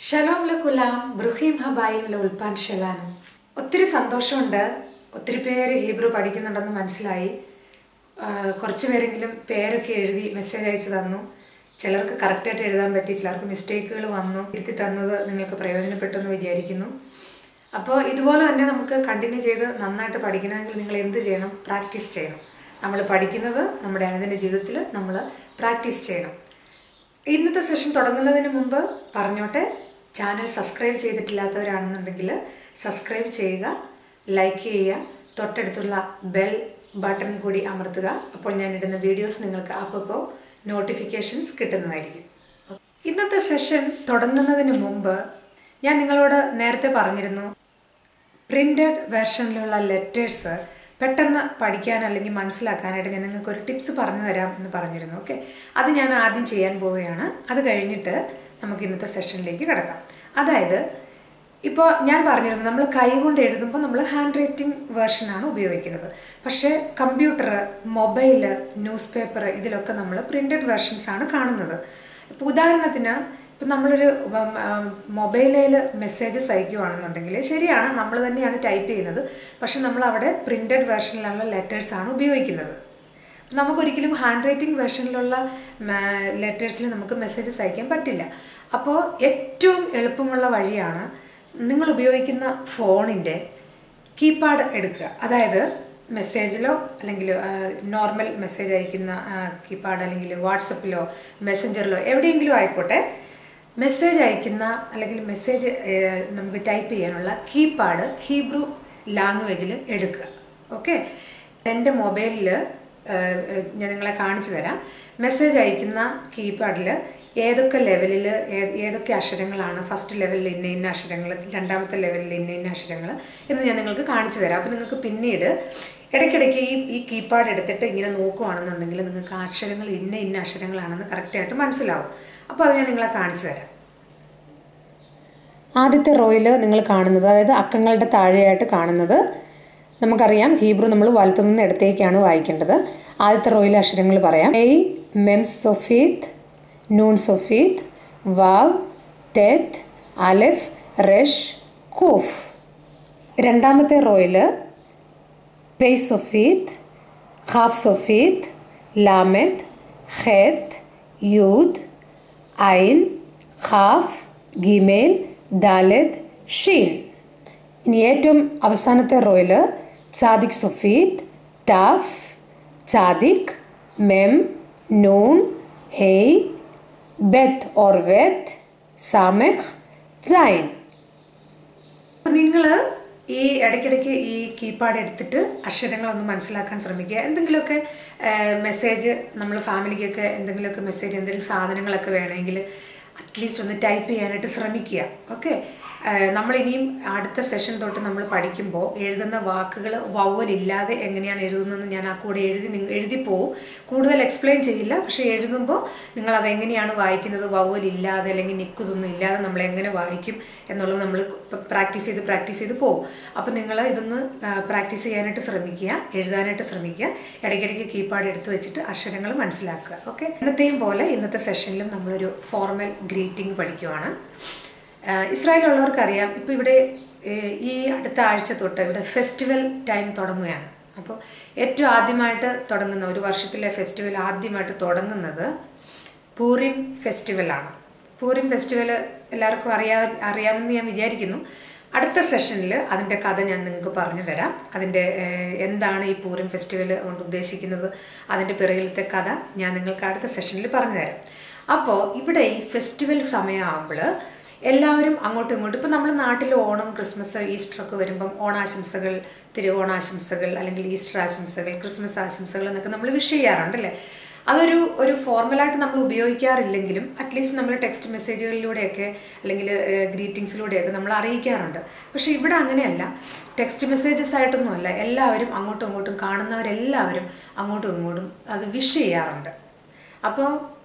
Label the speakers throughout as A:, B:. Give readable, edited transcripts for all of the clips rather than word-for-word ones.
A: Shalom ലക്കുലാം ബ്രുഹീം ഹബായും ലോൽപ്പാൻ ഷെലാനും. ഒത്തിരി സന്തോഷമുണ്ട്. ഒത്തിരി പേര് ഹീബ്രു പഠിക്കുന്നുണ്ടെന്ന് മനസ്സിലായി. കുറച്ച് പേരെങ്കിലും പേരൊക്കെ എഴുതി മെസ്സേജ് അയച്ചു തന്നു. ചിലർക്ക് കറക്റ്റായിട്ട് എഴുതാൻ പറ്റി, ചിലർക്ക് മിസ്റ്റേക്കുകൾ വന്നു. ഇരുത്തി തന്നത് നിങ്ങൾക്ക് പ്രയോജനപ്പെട്ടു എന്ന് വിചാരിക്കുന്നു. അപ്പോൾ ഇതുപോലെ തന്നെ നമുക്ക് കണ്ടിന്യൂ ചെയ്ത് നന്നായിട്ട് പഠിക്കണമെങ്കിൽ നിങ്ങൾ എന്ത് ചെയ്യണം? പ്രാക്ടീസ് ചെയ്യണം. നമ്മൾ പഠിക്കുന്നത് നമ്മുടെ അനുദിന ജീവിതത്തിൽ നമ്മൾ പ്രാക്ടീസ് ചെയ്യണം. ഇന്നത്തെ സെഷൻ തുടങ്ങുന്നതിന് മുമ്പ് പറഞ്ഞോട്ടെ, ചാനൽ സബ്സ്ക്രൈബ് ചെയ്തിട്ടില്ലാത്തവരാണെന്നുണ്ടെങ്കിൽ സബ്സ്ക്രൈബ് ചെയ്യുക, ലൈക്ക് ചെയ്യുക, തൊട്ടടുത്തുള്ള ബെൽ ബട്ടൺ കൂടി അമർത്തുക. അപ്പോൾ ഞാനിടുന്ന വീഡിയോസ് നിങ്ങൾക്ക് അപ്പോൾ നോട്ടിഫിക്കേഷൻസ് കിട്ടുന്നതായിരിക്കും. ഇന്നത്തെ സെഷൻ തുടങ്ങുന്നതിന് മുമ്പ് ഞാൻ നിങ്ങളോട് നേരത്തെ പറഞ്ഞിരുന്നു, പ്രിൻ്റഡ് വേർഷനിലുള്ള ലെറ്റേഴ്സ് പെട്ടെന്ന് പഠിക്കാൻ അല്ലെങ്കിൽ മനസ്സിലാക്കാനായിട്ട് ഞാൻ നിങ്ങൾക്കൊരു ടിപ്സ് പറഞ്ഞു തരാം എന്ന് പറഞ്ഞിരുന്നു. ഓക്കെ, അത് ഞാൻ ആദ്യം ചെയ്യാൻ പോവുകയാണ്. അത് കഴിഞ്ഞിട്ട് നമുക്ക് ഇന്നത്തെ സെഷനിലേക്ക് കിടക്കാം. അതായത് ഇപ്പോൾ ഞാൻ പറഞ്ഞിരുന്നു, നമ്മൾ കൈകൊണ്ട് എഴുതുമ്പോൾ നമ്മൾ ഹാൻഡ് റൈറ്റിംഗ് വേർഷനാണ് ഉപയോഗിക്കുന്നത്. പക്ഷേ കമ്പ്യൂട്ടർ, മൊബൈൽ, ന്യൂസ് പേപ്പർ ഇതിലൊക്കെ നമ്മൾ പ്രിൻ്റഡ് വേർഷൻസാണ് കാണുന്നത്. ഇപ്പോൾ ഉദാഹരണത്തിന് ഇപ്പം നമ്മളൊരു മൊബൈലിൽ മെസ്സേജസ് അയക്കുകയാണെന്നുണ്ടെങ്കിൽ ശരിയാണ്, നമ്മൾ തന്നെയാണ് ടൈപ്പ് ചെയ്യുന്നത്. പക്ഷെ നമ്മൾ അവിടെ പ്രിൻ്റഡ് വേർഷനിലുള്ള ലെറ്റേഴ്സാണ് ഉപയോഗിക്കുന്നത്. നമുക്കൊരിക്കലും ഹാൻഡ് റൈറ്റിംഗ് വേർഷനിലുള്ള ലെറ്റേഴ്സിൽ നമുക്ക് മെസ്സേജസ് അയക്കാൻ പറ്റില്ല. അപ്പോൾ ഏറ്റവും എളുപ്പമുള്ള വഴിയാണ് നിങ്ങൾ ഉപയോഗിക്കുന്ന ഫോണിൻ്റെ കീപാഡ് എടുക്കുക. അതായത് മെസ്സേജിലോ അല്ലെങ്കിൽ നോർമൽ മെസ്സേജ് അയക്കുന്ന കീപാഡ്, അല്ലെങ്കിൽ വാട്സപ്പിലോ മെസ്സഞ്ചറിലോ എവിടെയെങ്കിലും ആയിക്കോട്ടെ, മെസ്സേജ് അയക്കുന്ന അല്ലെങ്കിൽ മെസ്സേജ് നമുക്ക് ടൈപ്പ് ചെയ്യാനുള്ള കീപാഡ് ഹീബ്രു ലാംഗ്വേജിൽ എടുക്കുക. ഓക്കെ, എൻ്റെ മൊബൈലിൽ ഞാൻ നിങ്ങളെ കാണിച്ചു തരാം. മെസ്സേജ് അയക്കുന്ന കീപാഡിൽ ഏതൊക്കെ ലെവലിൽ ഏതൊക്കെ അക്ഷരങ്ങളാണ്, ഫസ്റ്റ് ലെവലിൽ ഇന്ന അക്ഷരങ്ങൾ, രണ്ടാമത്തെ ലെവലിൽ ഇന്ന അക്ഷരങ്ങൾ എന്ന് ഞാൻ നിങ്ങൾക്ക് കാണിച്ചു തരാം. അപ്പോൾ നിങ്ങൾക്ക് പിന്നീട് ഇടയ്ക്കിടയ്ക്ക് ഈ കീപാഡ് എടുത്തിട്ട് ഇങ്ങനെ നോക്കുകയാണെന്നുണ്ടെങ്കിൽ നിങ്ങൾക്ക് അക്ഷരങ്ങൾ ഇന്ന അക്ഷരങ്ങളാണെന്ന് കറക്റ്റായിട്ട് മനസ്സിലാവും. അപ്പോൾ അത് ഞാൻ നിങ്ങളെ കാണിച്ചു തരാം. ആദ്യത്തെ റോയിൽ നിങ്ങൾ കാണുന്നത്, അതായത് അക്കങ്ങളുടെ താഴെയായിട്ട് കാണുന്നത്, നമുക്കറിയാം ഹീബ്രു നമ്മൾ വലത്തു നിന്ന് ഇടത്തേക്കാണ് വായിക്കേണ്ടത്. ആദ്യത്തെ റോയിലെ അക്ഷരങ്ങൾ പറയാം. എയ്, മെം സൊഫീത്ത്, നൂൺ സൊഫീത്ത്, വാവ്, തെറ്റ്, അലെഫ്, റെഷ്, കൂഫ്. രണ്ടാമത്തെ റോയിൽ പെയ് സൊഫീത്ത്, ഖാഫ് സൊഫീത്ത്, ലാമെത്ത്, ഖേത്ത്, യൂദ്, ഐൻ, ഖാഫ്, ഗിമേൽ, ദാലെത്ത്, ഷീൻ. ഇനി ഏറ്റവും അവസാനത്തെ റോയിൽ ചാദിക് സൊഫീത്ത്, താഫ്, ചാദിക്, മെം, നൂൺ, ഹെയ്, ബെത്ത് ഓർ വെത്ത്, സാമെഖ്, സൈൻ. നിങ്ങൾ ഈ ഇടയ്ക്കിടയ്ക്ക് ഈ കീപാഡ് എടുത്തിട്ട് അക്ഷരങ്ങളൊന്ന് മനസ്സിലാക്കാൻ ശ്രമിക്കുക. എന്തെങ്കിലുമൊക്കെ മെസ്സേജ്, നമ്മൾ ഫാമിലിക്കൊക്കെ എന്തെങ്കിലുമൊക്കെ മെസ്സേജ്, എന്തെങ്കിലും സാധനങ്ങളൊക്കെ വേണമെങ്കിൽ അറ്റ്ലീസ്റ്റ് ഒന്ന് ടൈപ്പ് ചെയ്യാനായിട്ട് ശ്രമിക്കുക. ഓക്കെ, നമ്മളിനിയും അടുത്ത സെഷൻ തൊട്ട് നമ്മൾ പഠിക്കുമ്പോൾ എഴുതുന്ന വാക്കുകൾ വവ്വലില്ലാതെ എങ്ങനെയാണ് എഴുതുന്നതെന്ന് ഞാൻ ആ കൂടെ എഴുതിപ്പോവും. കൂടുതൽ എക്സ്പ്ലെയിൻ ചെയ്യില്ല, പക്ഷേ എഴുതുമ്പോൾ നിങ്ങൾ അതെങ്ങനെയാണ് വായിക്കുന്നത്, വവ്വലില്ലാതെ അല്ലെങ്കിൽ നിൽക്കുന്നൊന്നും ഇല്ലാതെ നമ്മൾ എങ്ങനെ വായിക്കും എന്നുള്ളത് നമ്മൾ പ്രാക്ടീസ് ചെയ്ത് പോവും. അപ്പോൾ നിങ്ങൾ ഇതൊന്ന് പ്രാക്ടീസ് ചെയ്യാനായിട്ട് ശ്രമിക്കുക, എഴുതാനായിട്ട് ശ്രമിക്കുക. ഇടയ്ക്കിടയ്ക്ക് കീപാഡ് എടുത്ത് വെച്ചിട്ട് അക്ഷരങ്ങൾ മനസ്സിലാക്കുക. ഓക്കെ, ഇന്നത്തെയും പോലെ ഇന്നത്തെ സെഷനിലും നമ്മളൊരു ഫോർമൽ ഗ്രീറ്റിംഗ് പഠിക്കുവാണ്. ഇസ്രായേലുള്ളവർക്കറിയാം, ഇപ്പോൾ ഇവിടെ ഈ അടുത്ത ആഴ്ച തൊട്ട് ഇവിടെ ഫെസ്റ്റിവൽ ടൈം തുടങ്ങുകയാണ്. അപ്പോൾ ഏറ്റവും ആദ്യമായിട്ട് തുടങ്ങുന്ന, ഒരു വർഷത്തിലെ ഫെസ്റ്റിവൽ ആദ്യമായിട്ട് തുടങ്ങുന്നത് പൂറിം ഫെസ്റ്റിവലാണ്. പൂറിം ഫെസ്റ്റിവൽ എല്ലാവർക്കും അറിയാമെന്ന് ഞാൻ വിചാരിക്കുന്നു. അടുത്ത സെഷനിൽ അതിൻ്റെ കഥ ഞാൻ നിങ്ങൾക്ക് പറഞ്ഞു തരാം. അതിൻ്റെ എന്താണ് ഈ പൂറിം ഫെസ്റ്റിവൽ കൊണ്ട് ഉദ്ദേശിക്കുന്നത്, അതിൻ്റെ പിറകിലത്തെ കഥ ഞാൻ നിങ്ങൾക്ക് അടുത്ത സെഷനിൽ പറഞ്ഞു തരാം. അപ്പോൾ ഇവിടെ ഈ ഫെസ്റ്റിവൽ സമയമാകുമ്പോൾ എല്ലാവരും അങ്ങോട്ടും ഇങ്ങോട്ടും, ഇപ്പോൾ നമ്മുടെ നാട്ടിൽ ഓണം, ക്രിസ്മസ്, ഈസ്റ്ററൊക്കെ വരുമ്പം ഓണാശംസകൾ, തിരുവോണാശംസകൾ, അല്ലെങ്കിൽ ഈസ്റ്റർ ആശംസകൾ, ക്രിസ്മസ് ആശംസകൾ എന്നൊക്കെ നമ്മൾ വിഷ് ചെയ്യാറുണ്ടല്ലേ. അതൊരു ഫോർമലായിട്ട് നമ്മൾ ഉപയോഗിക്കാറില്ലെങ്കിലും അറ്റ്ലീസ്റ്റ് നമ്മൾ ടെക്സ്റ്റ് മെസ്സേജുകളിലൂടെയൊക്കെ അല്ലെങ്കിൽ ഗ്രീറ്റിങ്സിലൂടെയൊക്കെ നമ്മൾ അറിയിക്കാറുണ്ട്. പക്ഷേ ഇവിടെ അങ്ങനെയല്ല, ടെക്സ്റ്റ് മെസ്സേജസ് ആയിട്ടൊന്നുമല്ല, എല്ലാവരും അങ്ങോട്ടും ഇങ്ങോട്ടും, കാണുന്നവരെല്ലാവരും അങ്ങോട്ടും ഇങ്ങോട്ടും അത് വിഷ് ചെയ്യാറുണ്ട്. അപ്പോൾ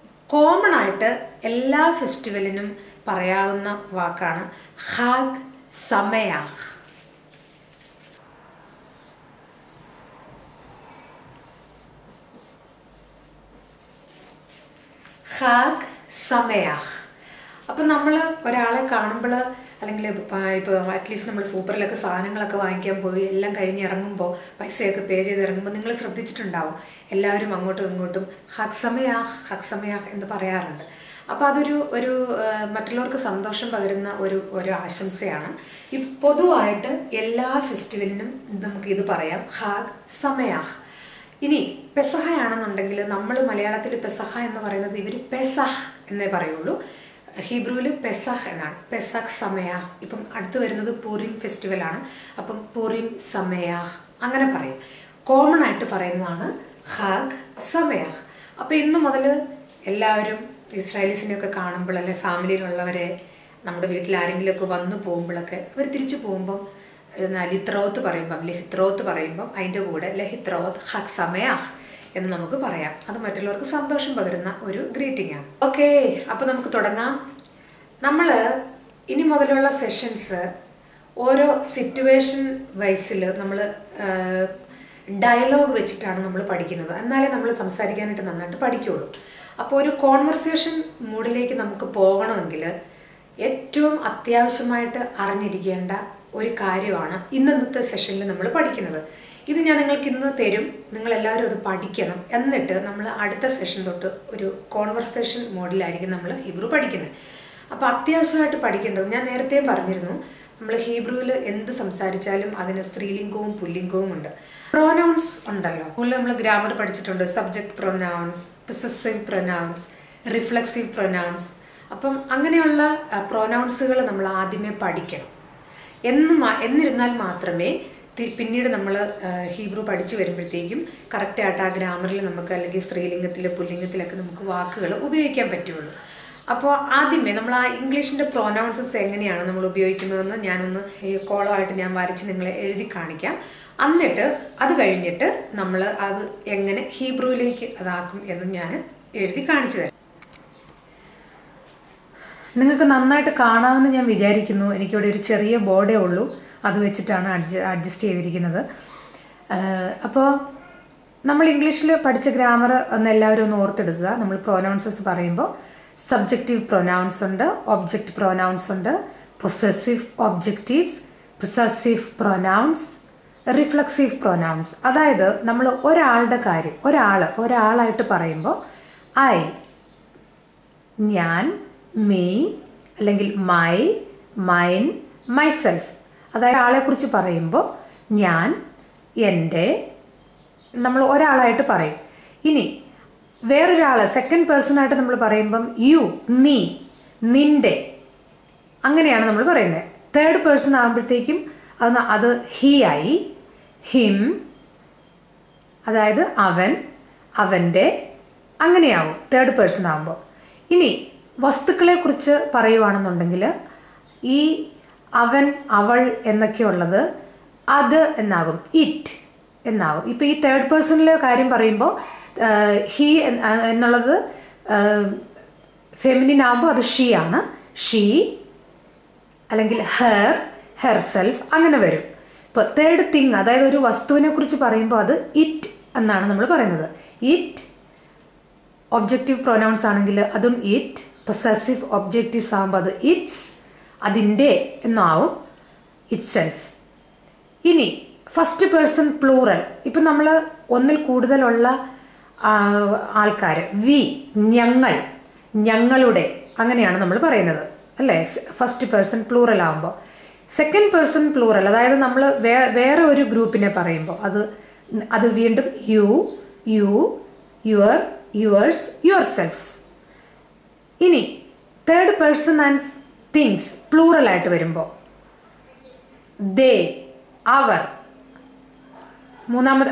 A: കോമൺ ആയിട്ട് എല്ലാ ഫെസ്റ്റിവലിനും പറയാവുന്ന വാക്കാണ് ഖാഗ് സമയാഹ്. ഖാഗ് സമയാഹ്. അപ്പം നമ്മൾ ഒരാളെ കാണുമ്പോൾ അല്ലെങ്കിൽ ഇപ്പോൾ അറ്റ്ലീസ്റ്റ് നമ്മൾ സൂപ്പറിലൊക്കെ സാധനങ്ങളൊക്കെ വാങ്ങിക്കാൻ പോയി എല്ലാം കഴിഞ്ഞ് ഇറങ്ങുമ്പോൾ പൈസയൊക്കെ പേ ചെയ്ത് ഇറങ്ങുമ്പോൾ നിങ്ങൾ ശ്രദ്ധിച്ചിട്ടുണ്ടാവും എല്ലാവരും അങ്ങോട്ടും ഇങ്ങോട്ടും ഹക് സമയാഹ് എന്ന് പറയാറുണ്ട്. അപ്പോൾ അതൊരു മറ്റുള്ളവർക്ക് സന്തോഷം പകരുന്ന ഒരു ആശംസയാണ്. ഈ പൊതുവായിട്ട് എല്ലാ ഫെസ്റ്റിവലിനും നമുക്കിത് പറയാം, ഹാഗ് സമയാഹ്. ഇനി പെസഹയാണെന്നുണ്ടെങ്കിൽ നമ്മൾ മലയാളത്തിൽ പെസഹ എന്ന് പറയുന്നത് ഇവർ പെസഹ് എന്നേ പറയുള്ളൂ. ഹീബ്രുവിൽ പെസഹ് എന്നാണ്, പെസഹ് സമയാഹ്. ഇപ്പം അടുത്ത് വരുന്നത് പൂറിം ഫെസ്റ്റിവലാണ്, അപ്പം പൂറിം സമയാഹ് അങ്ങനെ പറയും. കോമൺ ആയിട്ട് പറയുന്നതാണ് ഹാഗ് സമയാഹ്. അപ്പോൾ ഇന്ന് മുതൽ എല്ലാവരും ഇസ്രായേലീസിനെയൊക്കെ കാണുമ്പോൾ, അല്ലെ ഫാമിലിയിലുള്ളവരെ നമ്മുടെ വീട്ടിൽ ആരെങ്കിലുമൊക്കെ വന്നു പോകുമ്പോഴൊക്കെ അവർ തിരിച്ചു പോകുമ്പം ലിത്രോത്ത് പറയുമ്പം അതിൻ്റെ കൂടെ ലെഹിത്രോത്ത് ഹഗ് സമയാഹ് എന്ന് നമുക്ക് പറയാം. അത് മറ്റുള്ളവർക്ക് സന്തോഷം പകരുന്ന ഒരു ഗ്രീറ്റിംഗ് ആണ്. ഓക്കെ, അപ്പോൾ നമുക്ക് തുടങ്ങാം. നമ്മൾ ഇനി മുതലുള്ള സെഷൻസ് ഓരോ സിറ്റുവേഷൻ വൈസിൽ നമ്മൾ ഡയലോഗ് വെച്ചിട്ടാണ് നമ്മൾ പഠിക്കുന്നത്. എന്നാലേ നമ്മൾ സംസാരിക്കാനായിട്ട് നന്നായിട്ട് പഠിക്കുകയുള്ളൂ. അപ്പോൾ ഒരു കോൺവെർസേഷൻ മൂഡിലേക്ക് നമുക്ക് പോകണമെങ്കിൽ ഏറ്റവും അത്യാവശ്യമായിട്ട് അറിഞ്ഞിരിക്കേണ്ട ഒരു കാര്യമാണ് ഇന്നത്തെ സെഷനിൽ നമ്മൾ പഠിക്കുന്നത്. ഇത് ഞാൻ നിങ്ങൾക്ക് ഇന്ന് തരും, നിങ്ങളെല്ലാവരും അത് പഠിക്കണം. എന്നിട്ട് നമ്മൾ അടുത്ത സെഷൻ തൊട്ട് ഒരു കോൺവെർസേഷൻ മോഡിലായിരിക്കും നമ്മൾ ഹീബ്രു പഠിക്കുന്നത്. അപ്പോൾ അത്യാവശ്യമായിട്ട് പഠിക്കേണ്ടത്, ഞാൻ നേരത്തെ പറഞ്ഞിരുന്നു, നമ്മൾ ഹീബ്രുവിൽ എന്ത് സംസാരിച്ചാലും അതിന് സ്ത്രീലിംഗവും പുല്ലിംഗവും ഉണ്ട്. പ്രൊനൗൺസ് ഉണ്ടല്ലോ, സ്കൂളിൽ നമ്മൾ ഗ്രാമർ പഠിച്ചിട്ടുണ്ട്. Subject pronouns, possessive pronouns, reflexive pronouns. അപ്പം അങ്ങനെയുള്ള പ്രൊനൗൺസുകൾ നമ്മൾ ആദ്യമേ പഠിക്കണം. എന്നിരുന്നാൽ മാത്രമേ പിന്നീട് നമ്മൾ ഹീബ്രു പഠിച്ചു വരുമ്പോഴത്തേക്കും കറക്റ്റായിട്ട് ആ ഗ്രാമറിൽ നമുക്ക്, അല്ലെങ്കിൽ സ്ത്രീലിംഗത്തിൽ പുല്ലിംഗത്തിലൊക്കെ നമുക്ക് വാക്കുകൾ ഉപയോഗിക്കാൻ പറ്റുള്ളൂ. അപ്പോൾ ആദ്യമേ നമ്മൾ ആ ഇംഗ്ലീഷിൻ്റെ പ്രൊനൗൺസസ് എങ്ങനെയാണ് നമ്മൾ ഉപയോഗിക്കുന്നതെന്ന് ഞാനൊന്ന് ഈ കോളമായിട്ട് ഞാൻ വരച്ച് നിങ്ങളെ എഴുതി കാണിക്കാം. എന്നിട്ട് അത് കഴിഞ്ഞിട്ട് നമ്മൾ അത് എങ്ങനെ ഹീബ്രുവിലേക്ക് അതാക്കും എന്ന് ഞാൻ എഴുതി കാണിച്ചു തരാം. നിങ്ങൾക്ക് നന്നായിട്ട് കാണാമെന്ന് ഞാൻ വിചാരിക്കുന്നു. എനിക്കിവിടെ ഒരു ചെറിയ ബോർഡേ ഉള്ളൂ, അത് വെച്ചിട്ടാണ് അഡ്ജസ്റ്റ് ചെയ്തിരിക്കുന്നത്. അപ്പോൾ നമ്മൾ ഇംഗ്ലീഷിൽ പഠിച്ച ഗ്രാമർ ഒന്ന് എല്ലാവരും ഒന്ന് ഓർത്തെടുക്കുക. നമ്മൾ പ്രൊനൗൺസസ് പറയുമ്പോൾ സബ്ജക്റ്റീവ് പ്രൊനൗൺസ് ഉണ്ട്, ഒബ്ജക്റ്റ് പ്രൊനൗൺസ് ഉണ്ട്, possessive objectives, possessive pronouns, reflexive pronouns. അതായത് നമ്മൾ ഒരാളുടെ കാര്യം ഒരാളായിട്ട് പറയുമ്പോൾ ഐ, ഞാൻ, മീ, അല്ലെങ്കിൽ മൈ, മൈൻ, മൈസെൽഫ്. അതായത് ആളെക്കുറിച്ച് പറയുമ്പോൾ ഞാൻ, എൻ്റെ, നമ്മൾ ഒരാളായിട്ട് പറയും. ഇനി വേറൊരാൾ സെക്കൻഡ് പേഴ്സണായിട്ട് നമ്മൾ പറയുമ്പം യു, നീ, നിൻ്റെ, അങ്ങനെയാണ് നമ്മൾ പറയുന്നത്. തേർഡ് പേഴ്സൺ ആകുമ്പോഴത്തേക്കും അത് ഹി ആയി, ഹിം, അതായത് അവൻ, അവൻ്റെ, അങ്ങനെയാവും തേർഡ് പേഴ്സൺ ആകുമ്പോൾ. ഇനി വസ്തുക്കളെ കുറിച്ച് പറയുവാണെന്നുണ്ടെങ്കിൽ ഈ അവൻ, അവൾ എന്നൊക്കെയുള്ളത് അത് എന്നാകും, ഇറ്റ് എന്നാകും. ഇപ്പോൾ ഈ തേർഡ് പേഴ്സണിലെ കാര്യം പറയുമ്പോൾ ഹി എന്നുള്ളത് ഫെമിനിൻ ആകുമ്പോൾ അത് ഷീ ആണ്, ഷീ, അല്ലെങ്കിൽ ഹെർ, ഹെർസെൽഫ്, അങ്ങനെ വരും. ഇപ്പോൾ തേർഡ് തിങ്, അതായത് ഒരു വസ്തുവിനെ കുറിച്ച് പറയുമ്പോൾ അത് ഇറ്റ് എന്നാണ് നമ്മൾ പറയുന്നത്. ഇറ്റ് ഒബ്ജക്റ്റീവ് പ്രൊനൗൺസ് ആണെങ്കിൽ അതും ഇറ്റ്, പൊസസീവ് ഒബ്ജക്റ്റീവ്സ് ആകുമ്പോൾ അത് ഇറ്റ്സ്, അതിൻ്റെ എന്നാവും, ഇറ്റ് സെൽഫ്. ഇനി ഫസ്റ്റ് പേഴ്സൺ പ്ലൂറൽ, ഇപ്പം നമ്മൾ ഒന്നിൽ കൂടുതലുള്ള ആൾക്കാർ, വി, ഞങ്ങൾ, ഞങ്ങളുടെ, അങ്ങനെയാണ് നമ്മൾ പറയുന്നത് അല്ലേ, ഫസ്റ്റ് പേഴ്സൺ പ്ലൂറൽ ആകുമ്പോൾ. സെക്കൻഡ് പേഴ്സൺ പ്ലൂറൽ, അതായത് നമ്മൾ വേറെ ഒരു ഗ്രൂപ്പിനെ പറയുമ്പോൾ അത് വീണ്ടും you, your, yours, yourselves. ഇനി തേർഡ് പേഴ്സൺ ആൻഡ് തിങ്സ് പ്ലൂറലായിട്ട് വരുമ്പോൾ ദേ, അവർ. മൂന്നാമത്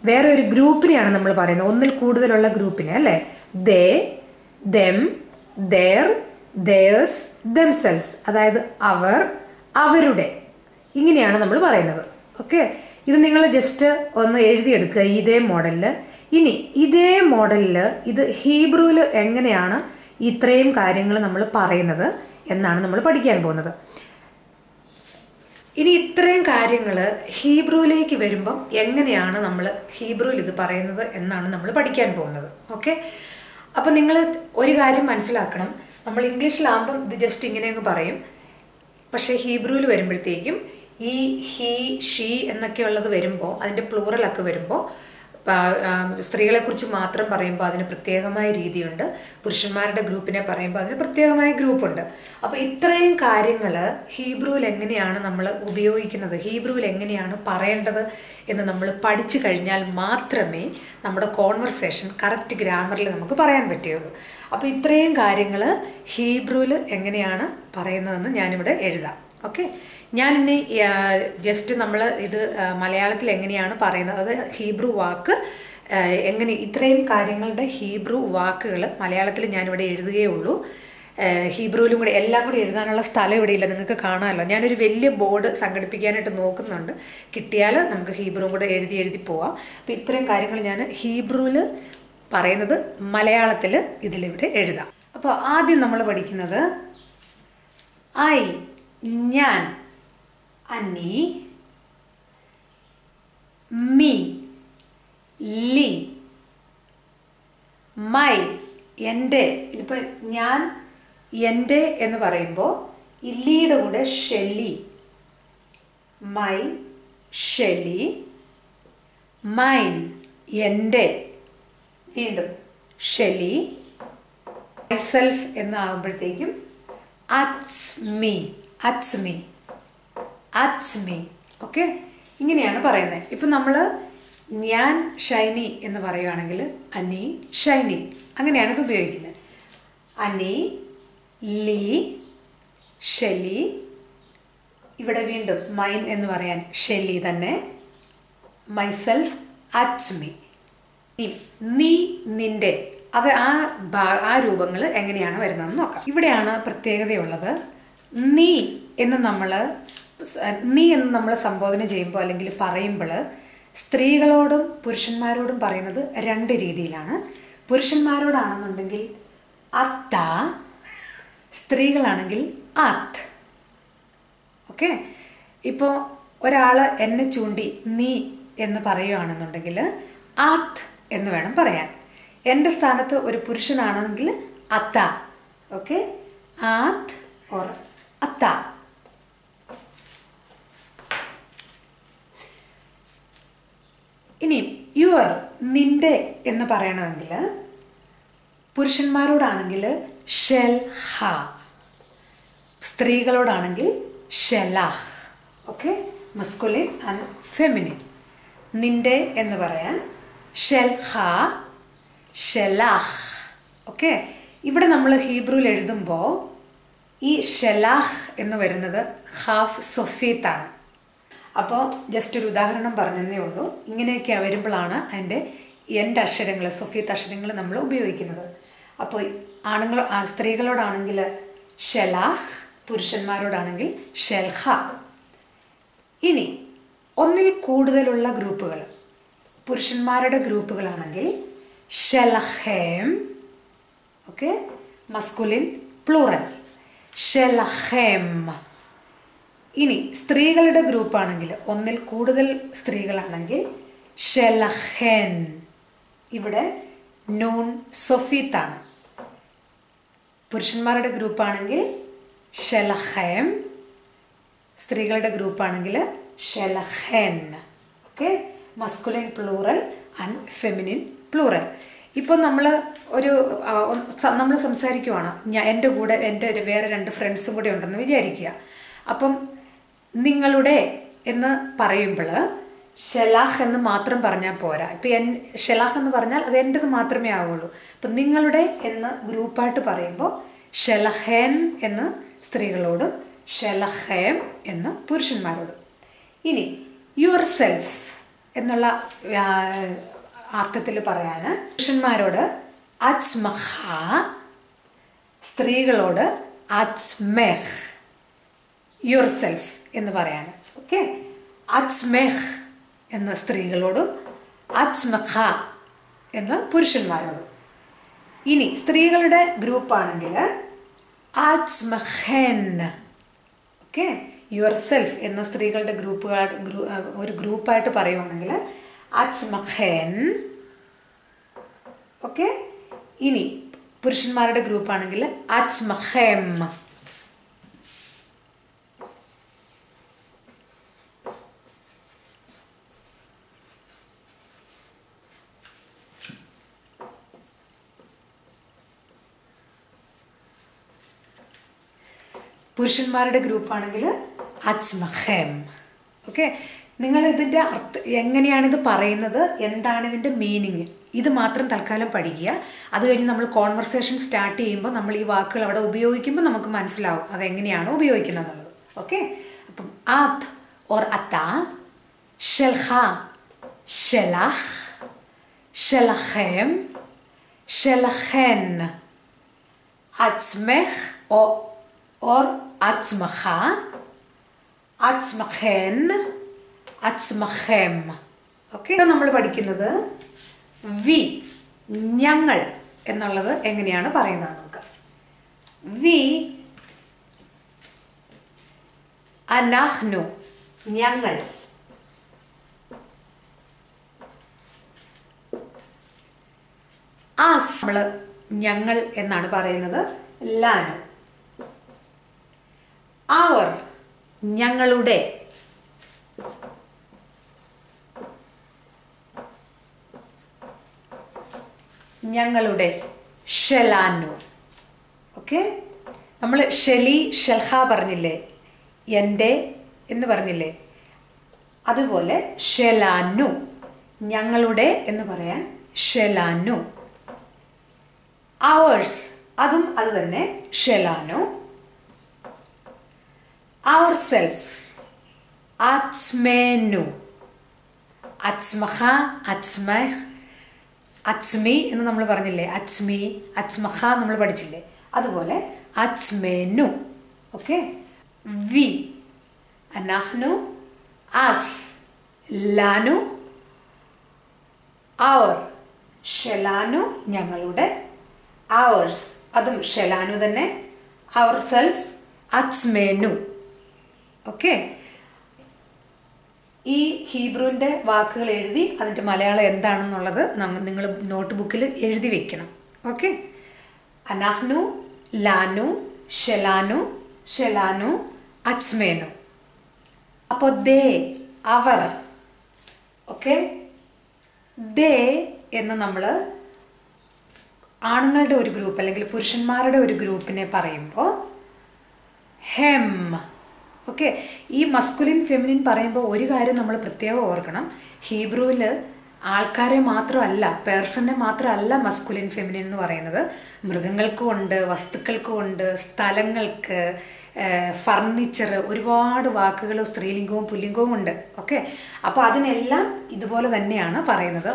A: വേറെ ഒരു ഗ്രൂപ്പിനെയാണ് നമ്മൾ പറയുന്നത്, ഒന്നിൽ കൂടുതലുള്ള ഗ്രൂപ്പിനെ അല്ലേ. ദേ, ദെം, ദേർ, ദേഴ്സ്, ദംസെൽസ്, അതായത് അവർ, അവരുടെ, ഇങ്ങനെയാണ് നമ്മൾ പറയുന്നത്. ഓക്കെ, ഇത് നിങ്ങൾ ജസ്റ്റ് ഒന്ന് എഴുതിയെടുക്കുക ഇതേ മോഡലിൽ. ഇനി ഇതേ മോഡലിൽ ഇത് ഹീബ്രുവിൽ എങ്ങനെയാണ് ഇത്രയും കാര്യങ്ങൾ നമ്മൾ പറയുന്നത് എന്നാണ് നമ്മൾ പഠിക്കാൻ പോകുന്നത്. ഇനി ഇത്രയും കാര്യങ്ങൾ ഹീബ്രുവിലേക്ക് വരുമ്പം എങ്ങനെയാണ് നമ്മൾ ഹീബ്രുവിൽ ഇത് പറയുന്നത് എന്നാണ് നമ്മൾ പഠിക്കാൻ പോകുന്നത്. ഓക്കെ, അപ്പം നിങ്ങൾ ഒരു കാര്യം മനസ്സിലാക്കണം, നമ്മൾ ഇംഗ്ലീഷിലാകുമ്പം ഇത് ജസ്റ്റ് ഇങ്ങനെയൊന്ന് പറയും. പക്ഷേ ഹീബ്രുവിൽ വരുമ്പോഴത്തേക്കും ഈ ഹി ഷീ എന്നൊക്കെയുള്ളത് വരുമ്പോൾ, അതിൻ്റെ പ്ലൂറലൊക്കെ വരുമ്പോൾ സ്ത്രീകളെക്കുറിച്ച് മാത്രം പറയുമ്പോൾ അതിന് പ്രത്യേകമായ രീതിയുണ്ട്, പുരുഷന്മാരുടെ ഗ്രൂപ്പിനെ പറയുമ്പോൾ അതിന് പ്രത്യേകമായ ഗ്രൂപ്പുണ്ട്. അപ്പോൾ ഇത്രയും കാര്യങ്ങൾ ഹീബ്രുവിൽ എങ്ങനെയാണ് നമ്മൾ ഉപയോഗിക്കുന്നത്, ഹീബ്രുവിൽ എങ്ങനെയാണ് പറയേണ്ടത് എന്ന് നമ്മൾ പഠിച്ചു കഴിഞ്ഞാൽ മാത്രമേ നമ്മുടെ കോൺവെർസേഷൻ കറക്റ്റ് ഗ്രാമറിൽ നമുക്ക് പറയാൻ പറ്റുകയുള്ളൂ. അപ്പോൾ ഇത്രയും കാര്യങ്ങൾ ഹീബ്രുവിൽ എങ്ങനെയാണ് പറയുന്നതെന്ന് ഞാനിവിടെ എഴുതാം. ഓക്കെ, ഞാനിനി ജസ്റ്റ് നമ്മൾ ഇത് മലയാളത്തിൽ എങ്ങനെയാണ് പറയുന്നത്, അത് ഹീബ്രു വാക്ക് എങ്ങനെ, ഇത്രയും കാര്യങ്ങളുടെ ഹീബ്രു വാക്കുകൾ മലയാളത്തിൽ ഞാനിവിടെ എഴുതുകയുള്ളൂ. ഹീബ്രുവിലും കൂടി എല്ലാം കൂടി എഴുതാനുള്ള സ്ഥലം ഇവിടെ ഇല്ല, നിങ്ങൾക്ക് കാണാമല്ലോ. ഞാനൊരു വലിയ ബോർഡ് സംഘടിപ്പിക്കാനായിട്ട് നോക്കുന്നുണ്ട്, കിട്ടിയാൽ നമുക്ക് ഹീബ്രുവും കൂടെ എഴുതി പോവാം. അപ്പോൾ ഇത്രയും കാര്യങ്ങൾ ഞാൻ ഹീബ്രുവിൽ പറയുന്നത് മലയാളത്തിൽ ഇതിലിവിടെ എഴുതാം. അപ്പോൾ ആദ്യം നമ്മൾ പഠിക്കുന്നത് ഐ, ഞാൻ, അനി, മീ, ലി, മൈ, എൻ്റെ. ഇതിപ്പോൾ ഞാൻ എൻ്റെ എന്ന് പറയുമ്പോൾ ഇല്ലിയുടെ കൂടെ ഷെല്ലി, മൈ, ഷെല്ലി, മൈൻ, എൻ്റെ, വീണ്ടും ഷെല്ലി, മൈസെൽഫ് എന്നാകുമ്പോഴത്തേക്കും അച്മി, അച്മി, അച്മി. ഓക്കെ, ഇങ്ങനെയാണ് പറയുന്നത്. ഇപ്പം നമ്മൾ ഞാൻ ഷൈനി എന്ന് പറയുകയാണെങ്കിൽ അനി, ഷൈനി, അങ്ങനെയാണ് ഇത് ഉപയോഗിക്കുന്നത്. അനി, ലീ, ഷെലി, ഇവിടെ വീണ്ടും മൈൻ എന്ന് പറയാൻ ഷെലി തന്നെ, മൈസെൽഫ്, അച്മി. നീ, നിന്റെ, അത് ആ രൂപങ്ങൾ എങ്ങനെയാണ് വരുന്നതെന്ന് നോക്കാം. ഇവിടെയാണ് പ്രത്യേകതയുള്ളത്. നീ എന്ന് നമ്മൾ സംബോധന ചെയ്യുമ്പോൾ അല്ലെങ്കിൽ പറയുമ്പോൾ സ്ത്രീകളോടും പുരുഷന്മാരോടും പറയുന്നത് രണ്ട് രീതിയിലാണ്. പുരുഷന്മാരോടാണെന്നുണ്ടെങ്കിൽ അത്ത, സ്ത്രീകളാണെങ്കിൽ ആത്ത്. ഓക്കെ, ഇപ്പോൾ ഒരാൾ എന്നെ ചൂണ്ടി നീ എന്ന് പറയുകയാണെന്നുണ്ടെങ്കിൽ ആത്ത് എന്ന് വേണം പറയാൻ. എൻ്റെ സ്ഥാനത്ത് ഒരു പുരുഷനാണെങ്കിൽ അത്ത. ഓക്കെ, ആത്ത് ഓർ അത്ത. ഇനി യുവർ, നിന്റെ എന്ന് പറയണമെങ്കിൽ പുരുഷന്മാരോടാണെങ്കിൽ ഷെൽ ഹ, സ്ത്രീകളോടാണെങ്കിൽ ഷെലാഹ്. Okay, masculine and feminine. നിന്റെ എന്ന് പറയാൻ ഷെൽ ഹ, ഷെലാഹ്. ഓക്കെ, ഇവിടെ നമ്മൾ ഹീബ്രുവിൽ എഴുതുമ്പോൾ ഈ ഷെലാഹ് എന്ന് വരുന്നത് ഹാഫ് സൊഫീത്താണ്. അപ്പോൾ ജസ്റ്റ് ഒരു ഉദാഹരണം പറഞ്ഞതേ ഉള്ളൂ. ഇങ്ങനെയൊക്കെ വരുമ്പോഴാണ് അതിൻ്റെ എൻ്റെ അക്ഷരങ്ങൾ, സൊഫീത്ത് അക്ഷരങ്ങൾ നമ്മൾ ഉപയോഗിക്കുന്നത്. അപ്പോൾ സ്ത്രീകളോടാണെങ്കിൽ ഷെലാഹ്, പുരുഷന്മാരോടാണെങ്കിൽ ഷെൽഹ. ഇനി ഒന്നിൽ കൂടുതലുള്ള ഗ്രൂപ്പുകൾ, പുരുഷന്മാരുടെ ഗ്രൂപ്പുകളാണെങ്കിൽ ഷെലഹേം. ഓക്കെ, മസ്കുലിൻ പ്ലൂറൽ, ഷെലഹേം. ഇനി സ്ത്രീകളുടെ ഗ്രൂപ്പാണെങ്കിൽ, ഒന്നിൽ കൂടുതൽ സ്ത്രീകളാണെങ്കിൽ ഷെലഹേൻ. ഇവിടെ നൂൺ സൊഫീത്താണ്. പുരുഷന്മാരുടെ ഗ്രൂപ്പാണെങ്കിൽ ഷെലഹേം, സ്ത്രീകളുടെ ഗ്രൂപ്പാണെങ്കിൽ ഷെലഹേൻ. Okay, masculine plural and feminine plural. ഇപ്പോൾ നമ്മൾ സംസാരിക്കുവാണ്, എൻ്റെ കൂടെ എൻ്റെ വേറെ രണ്ട് ഫ്രണ്ട്സും കൂടെ ഉണ്ടെന്ന് വിചാരിക്കുക. അപ്പം നിങ്ങളുടെ എന്ന് പറയുമ്പോൾ ഷെലാഹ് എന്ന് മാത്രം പറഞ്ഞാൽ പോരാ. ഇപ്പം ഷെലാഹ് എന്ന് പറഞ്ഞാൽ അത് എൻ്റെത് മാത്രമേ ആവുള്ളൂ. അപ്പം നിങ്ങളുടെ എന്ന് ഗ്രൂപ്പായിട്ട് പറയുമ്പോൾ ഷെലഹേൻ എന്ന് സ്ത്രീകളോടും ഷെലഹേം എന്ന് പുരുഷന്മാരോടും. ഇനി യുവർ സെൽഫ് എന്നുള്ള അർത്ഥത്തിൽ പറയാൻ പുരുഷന്മാരോട് അച്മഹ, സ്ത്രീകളോട് അച്മെഹ്. യുവർ സെൽഫ് എന്ന് പറയാൻ. ഓക്കെ, അച്മെഹ് എന്ന സ്ത്രീകളോടും അച്മഖ എന്ന് പുരുഷന്മാരോടും. ഇനി സ്ത്രീകളുടെ ഗ്രൂപ്പാണെങ്കിൽ അച്മഹെൻ. ഓക്കെ, യുവർ സെൽഫ് എന്ന സ്ത്രീകളുടെ ഒരു ഗ്രൂപ്പായിട്ട് പറയുവാണെങ്കിൽ അച്മഹെൻ. ഓക്കെ, ഇനി പുരുഷന്മാരുടെ ഗ്രൂപ്പാണെങ്കിൽ അച്മഖേം. പുരുഷന്മാരുടെ ഗ്രൂപ്പാണെങ്കിൽ അച്മഖേം. ഓക്കെ, നിങ്ങൾ ഇതിൻ്റെ എങ്ങനെയാണിത് പറയുന്നത്, എന്താണ് ഇതിൻ്റെ മീനിങ്, ഇത് മാത്രം തൽക്കാലം പഠിക്കുക. അത് കഴിഞ്ഞ് നമ്മൾ കോൺവെർസേഷൻ സ്റ്റാർട്ട് ചെയ്യുമ്പോൾ നമ്മൾ ഈ വാക്കുകൾ അവിടെ ഉപയോഗിക്കുമ്പോൾ നമുക്ക് മനസ്സിലാവും അതെങ്ങനെയാണ് ഉപയോഗിക്കുന്നത് എന്നുള്ളത്. ഓക്കെ, അപ്പം ആത് ഓർ അത്ത, ഷെൽഖ, ഷെലഖ്, ഷെലഖേം, ഷെലഖേൻ, അച്മെഖ് ഓർ അച്മഖ, അച്മഖേൻ, അച്മഖേം. ഓക്കെ, നമ്മൾ പഠിക്കുന്നത് വി, ഞങ്ങൾ എന്നുള്ളത് എങ്ങനെയാണ് പറയുന്നത് നോക്കാം. വി, അനഹ്നു, ഞങ്ങൾ. ആസ്, നമ്മൾ ഞങ്ങൾ എന്നാണ് പറയുന്നത്, ലാനു. അവർ, ഞങ്ങളുടെ. ഞങ്ങളുടെ, ഷെലാനു. ഓക്കെ, നമ്മൾ ഷെലി, ഷെൽഹ പറഞ്ഞില്ലേ, എൻ്റെ എന്ന് പറഞ്ഞില്ലേ, അതുപോലെ ഷെലാനു, ഞങ്ങളുടെ എന്ന് പറയാൻ ഷെലാനു. അവേഴ്സ്, അതും അത് തന്നെ, ഷെലാനു. അവർ സെൽഫ്സ്, അച്മേനു. അച്മഖ, അച്മഖ്, അച്മി എന്ന് നമ്മൾ പറഞ്ഞില്ലേ, അച്മി, അച്മഖ നമ്മൾ പഠിച്ചില്ലേ, അതുപോലെ അച്മേനു. ഓക്കെ, വി, അനഹ്നു, അസ്, ലാനു, അവർ, ഷെലാനു, ഞങ്ങളുടെ. അവേഴ്സ്, അതും ഷെലാനു തന്നെ. അവർ സെൽഫ്സ്, അച്മേനു. ഓക്കെ, ഈ ഹീബ്രുവിൻ്റെ വാക്കുകൾ എഴുതി അതിൻ്റെ മലയാളം എന്താണെന്നുള്ളത് നിങ്ങൾ നോട്ട് ബുക്കിൽ എഴുതി വെക്കണം. ഓക്കെ, അനഹ്നു, ലാനു, ഷെലാനു, ഷെലാനു, അച്മേനു. അപ്പോൾ ദേ, അവർ. ഓക്കെ, ദേ എന്ന് നമ്മൾ ആണുങ്ങളുടെ ഒരു ഗ്രൂപ്പ് അല്ലെങ്കിൽ പുരുഷന്മാരുടെ ഒരു ഗ്രൂപ്പിനെ പറയുമ്പോൾ ഹെം. ഓക്കെ, ഈ മസ്കുലിൻ ഫെമിനിൻ പറയുമ്പോൾ ഒരു കാര്യം നമ്മൾ പ്രത്യേകം ഓർക്കണം. ഹീബ്രുവിൽ ആൾക്കാരെ മാത്രമല്ല, പേഴ്സണെ മാത്രമല്ല മസ്കുലിൻ ഫെമിനിൻ എന്ന് പറയുന്നത്. മൃഗങ്ങൾക്കും ഉണ്ട്, വസ്തുക്കൾക്കും ഉണ്ട്, സ്ഥലങ്ങൾക്ക്, ഫർണിച്ചർ, ഒരുപാട് വാക്കുകൾ സ്ത്രീലിംഗവും പുല്ലിംഗവും ഉണ്ട്. ഓക്കെ, അപ്പോൾ അതിനെല്ലാം ഇതുപോലെ തന്നെയാണ് പറയുന്നത്.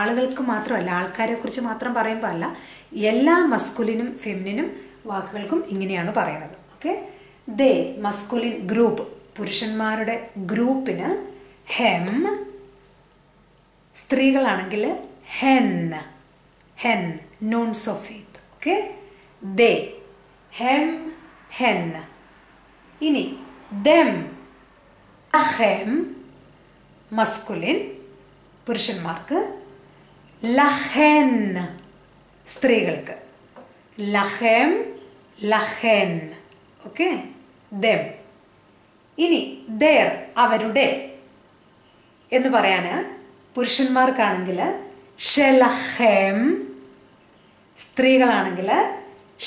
A: ആളുകൾക്ക് മാത്രമല്ല, ആൾക്കാരെക്കുറിച്ച് മാത്രം പറയുമ്പോൾ അല്ല, എല്ലാ മസ്കുലിനും ഫെമിനിനും വാക്കുകൾക്കും ഇങ്ങനെയാണ് പറയുന്നത്. ഓക്കെ, ദേ, മസ്കുലിൻ ഗ്രൂപ്പ്, പുരുഷന്മാരുടെ ഗ്രൂപ്പിന് ഹെം. സ്ത്രീകളാണെങ്കിൽ ഹെൻ, ഹെൻ, നോൺ സൊഫീത്ത്. ഓക്കെ, ദേ, ഹെം, ഹെൻ. ഇനി ദം, ലഹെം, മസ്കുലിൻ പുരുഷന്മാർക്ക്, ലഹെൻ സ്ത്രീകൾക്ക്, ലഹെം, ലഹെൻ. ഓക്കെ, ദം. ഇനി ദേർ, അവരുടെ എന്ന് പറയാൻ പുരുഷന്മാർക്കാണെങ്കിൽ ഷെലഹെം, സ്ത്രീകളാണെങ്കിൽ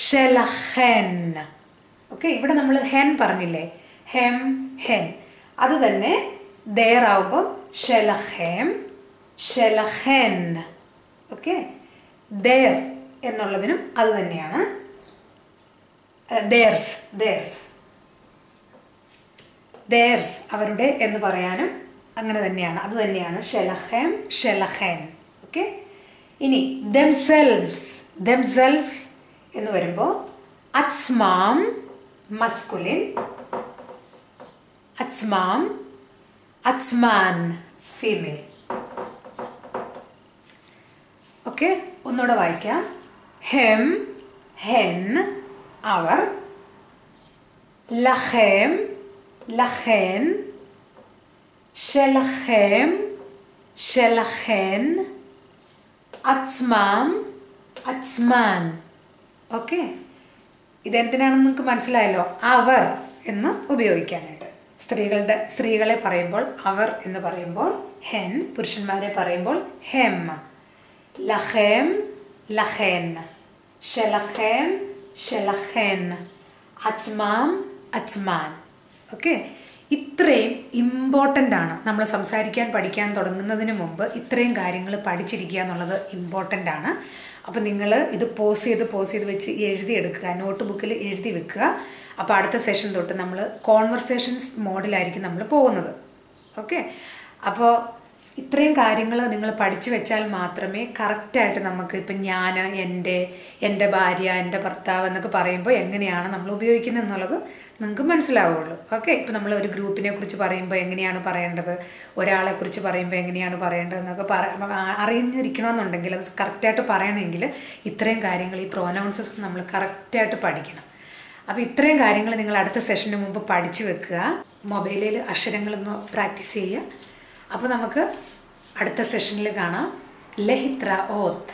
A: ഷെലഹെൻ. ഓക്കെ, ഇവിടെ നമ്മൾ ഹെൻ പറഞ്ഞില്ലേ, ഹെം, ഹെൻ, അത് തന്നെ ദേർ ആവുമ്പോൾ ഷെലഹെം, ഷെലഹെൻ. ഓക്കെ, ദേർ എന്നുള്ളതിനും അത് തന്നെയാണ്. ദേർസ്, ദേർസ്, ദേർസ് അവരുടെ എന്ന് പറയാനും അങ്ങനെ തന്നെയാണ്, അത് തന്നെയാണ് ഷെലഹെം, ഷെലഹെൻ. ഓക്കെ, ഇനി ദംസെൽവ്സ്, ദംസെൽവ്സ് എന്ന് വരുമ്പോൾ അച്മാം മസ്കുലിൻ, അച്മാം, അച്മാൻ ഫീമെയിൽ. ഓക്കെ, ഒന്നുകൂടെ വായിക്കാം. ഹെം, ഹെൻ, അവർ, ലഹേം, ലഹേൻ, ഷെലഹേം, ഷെലഹേൻ, അച്മാം, അച്മാൻ. ഓക്കെ, ഇതെന്തിനാണെന്ന് നിങ്ങൾക്ക് മനസ്സിലായല്ലോ. അവർ എന്ന് ഉപയോഗിക്കാനായിട്ട്. സ്ത്രീകളെ പറയുമ്പോൾ അവർ എന്ന് പറയുമ്പോൾ ഹെൻ, പുരുഷന്മാരെ പറയുമ്പോൾ ഹെം. ലഹേം ലഹേൻ, ഷെലഹേം ഷെലഹേൻ, അച്മാം അച്മാൻ. ഓക്കെ, ഇത്രയും ഇമ്പോർട്ടൻ്റ് ആണ്. നമ്മൾ സംസാരിക്കാൻ പഠിക്കാൻ തുടങ്ങുന്നതിന് മുമ്പ് ഇത്രയും കാര്യങ്ങൾ പഠിച്ചിരിക്കുക എന്നുള്ളത് ഇമ്പോർട്ടൻ്റ് ആണ്. അപ്പോൾ നിങ്ങൾ ഇത് പോസ് ചെയ്ത് വെച്ച് എഴുതിയെടുക്കുക, നോട്ട് ബുക്കിൽ എഴുതി വെക്കുക. അപ്പോൾ അടുത്ത സെഷൻ തൊട്ട് നമ്മൾ കോൺവെർസേഷൻസ് മോഡിലായിരിക്കും നമ്മൾ പോകുന്നത്. ഓക്കെ, അപ്പോൾ ഇത്രയും കാര്യങ്ങൾ നിങ്ങൾ പഠിച്ചു വെച്ചാൽ മാത്രമേ കറക്റ്റായിട്ട് നമുക്ക് ഇപ്പം ഞാൻ, എൻ്റെ ഭാര്യ, എൻ്റെ ഭർത്താവ് എന്നൊക്കെ പറയുമ്പോൾ എങ്ങനെയാണ് നമ്മൾ ഉപയോഗിക്കുന്നത് എന്നുള്ളത് നിങ്ങൾക്ക് മനസ്സിലാവുള്ളൂ. ഓക്കെ, ഇപ്പം നമ്മൾ ഒരു ഗ്രൂപ്പിനെ കുറിച്ച് പറയുമ്പോൾ എങ്ങനെയാണ് പറയേണ്ടത്, ഒരാളെ കുറിച്ച് പറയുമ്പോൾ എങ്ങനെയാണ് പറയേണ്ടത് എന്നൊക്കെ അറിഞ്ഞിരിക്കണമെന്നുണ്ടെങ്കിൽ, അത് കറക്റ്റായിട്ട് പറയണമെങ്കിൽ ഇത്രയും കാര്യങ്ങൾ, ഈ പ്രൊനൗൺസസ് നമ്മൾ കറക്റ്റായിട്ട് പഠിക്കണം. അപ്പോൾ ഇത്രയും കാര്യങ്ങൾ നിങ്ങൾ അടുത്ത സെഷന് മുമ്പ് പഠിച്ചു വെക്കുക. മൊബൈലിൽ അക്ഷരങ്ങളൊന്ന് പ്രാക്ടീസ് ചെയ്യുക. അപ്പോൾ നമുക്ക് അടുത്ത സെഷനിൽ കാണാം. ലെഹിത്ര ഓത്ത്.